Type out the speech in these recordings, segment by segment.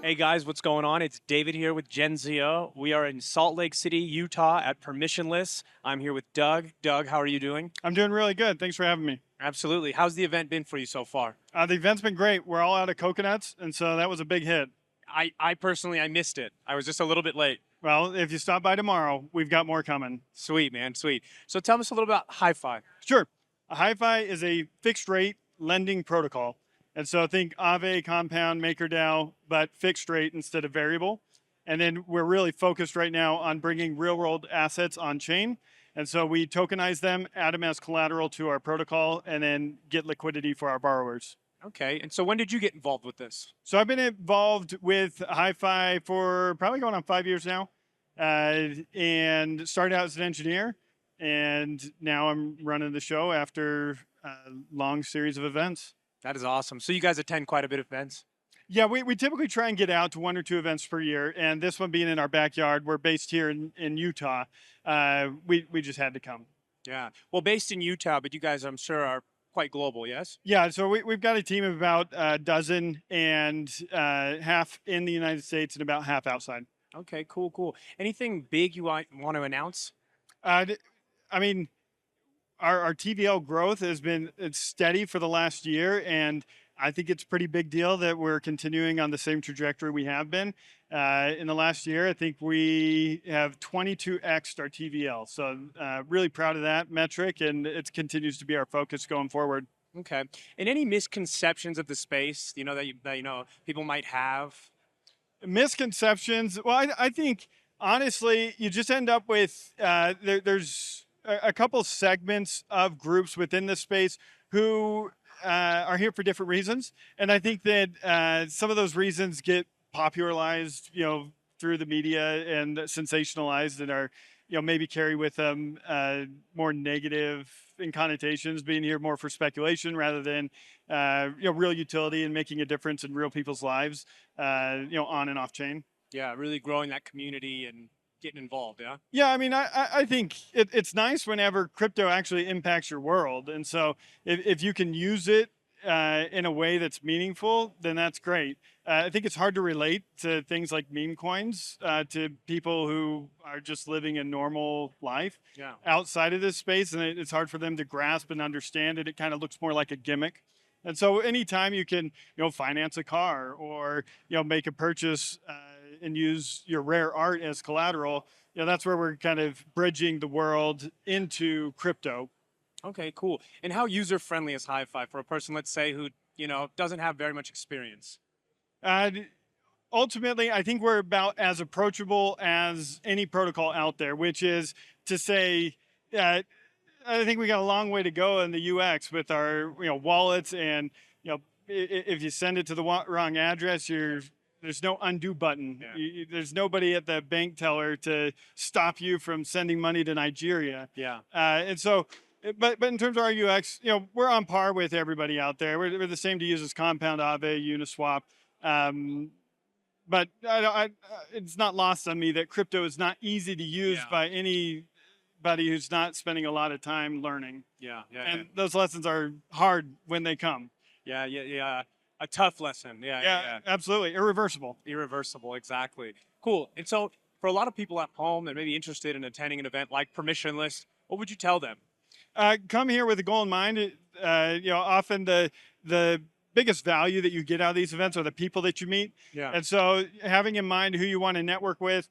Hey guys, what's going on? It's David here with Genzio. We are in Salt Lake City, Utah at Permissionless. I'm here with Doug. Doug, how are you doing? I'm doing really good. Thanks for having me. Absolutely. How's the event been for you so far? The event's been great. We're all out of coconuts, and so that was a big hit. I personally, I missed it. I was just a little bit late. Well, if you stop by tomorrow, we've got more coming. Sweet, man, sweet. So tell us a little about HiFi. Sure. A HiFi is a fixed rate lending protocol. And so think Aave, Compound, MakerDAO, but fixed rate instead of variable. And then we're really focused right now on bringing real world assets on chain. And so we tokenize them, add them as collateral to our protocol, and then get liquidity for our borrowers. Okay, and so when did you get involved with this? So I've been involved with HiFi for probably going on 5 years now, and started out as an engineer, and now I'm running the show after a long series of events. That is awesome. So you guys attend quite a bit of events? Yeah, we typically try and get out to 1 or 2 events per year, and this one being in our backyard, we're based here in Utah. We just had to come. Yeah. Well, based in Utah, but you guys, I'm sure, are quite global, yes? Yeah, so we've got a team of about a dozen, and half in the United States and about half outside. Okay, cool, cool. Anything big you want to announce? I mean, our TVL growth it's steady for the last year, and I think it's a pretty big deal that we're continuing on the same trajectory we have been. In the last year, I think we have 22x our TVL. So really proud of that metric, and it continues to be our focus going forward. Okay. And any misconceptions of the space, that people might have? Misconceptions. Well, I think honestly, you just end up with there's a couple segments of groups within this space who are here for different reasons, and I think that some of those reasons get popularized, through the media and sensationalized, and are, maybe carry with them more negative in connotations, being here more for speculation rather than real utility and making a difference in real people's lives, on and off chain. Yeah, really growing that community and getting involved, yeah? Yeah, I mean, I think it's nice whenever crypto actually impacts your world. And so if you can use it in a way that's meaningful, then that's great. I think it's hard to relate to things like meme coins to people who are just living a normal life outside of this space. And it's hard for them to grasp and understand it. It kind of looks more like a gimmick. And so anytime you can, finance a car or, make a purchase and use your rare art as collateral, that's where we're kind of bridging the world into crypto. Okay, cool. And how user-friendly is HiFi for a person, let's say, who, doesn't have very much experience? Ultimately, I think we're about as approachable as any protocol out there, which is to say, I think we got a long way to go in the UX with our, wallets, and, if you send it to the wrong address, there's no undo button. Yeah. There's nobody at the bank teller to stop you from sending money to Nigeria. Yeah. And so, but in terms of our UX, we're on par with everybody out there. We're the same to use as Compound, Aave, Uniswap. But it's not lost on me that crypto is not easy to use by anybody who's not spending a lot of time learning. And those lessons are hard when they come. Yeah. A tough lesson. Yeah. Absolutely. Irreversible. Irreversible, exactly. Cool. And so for a lot of people at home that may be interested in attending an event like Permissionless, what would you tell them? Come here with a goal in mind. Often the biggest value that you get out of these events are the people that you meet. Yeah. And so having in mind who you want to network with,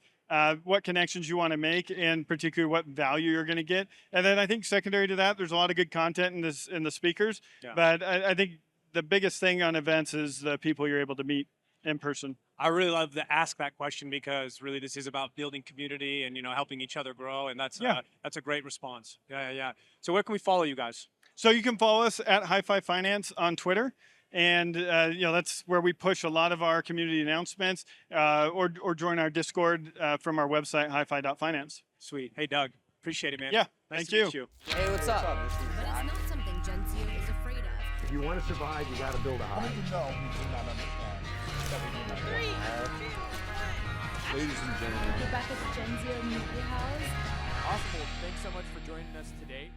what connections you want to make, and particularly what value you're going to get. And then I think secondary to that, there's a lot of good content in the speakers. Yeah. But I think the biggest thing on events is the people you're able to meet in person. I really love to ask that question because really this is about building community and, helping each other grow. And that's a great response. Yeah. So where can we follow you guys? So you can follow us at HiFi Finance on Twitter. And, that's where we push a lot of our community announcements, or join our Discord from our website, hifi.finance. Sweet. Hey, Doug. Appreciate it, man. Yeah. Nice Thank to you. meet you. Hey, what's up? But it's not something Genzio is afraid of. If you want to survive, you got to build a hive. How do you know we do not understand that we need more? Ladies and gentlemen. Get back at the Genzio Media House. Awesome. Well, thanks so much for joining us today.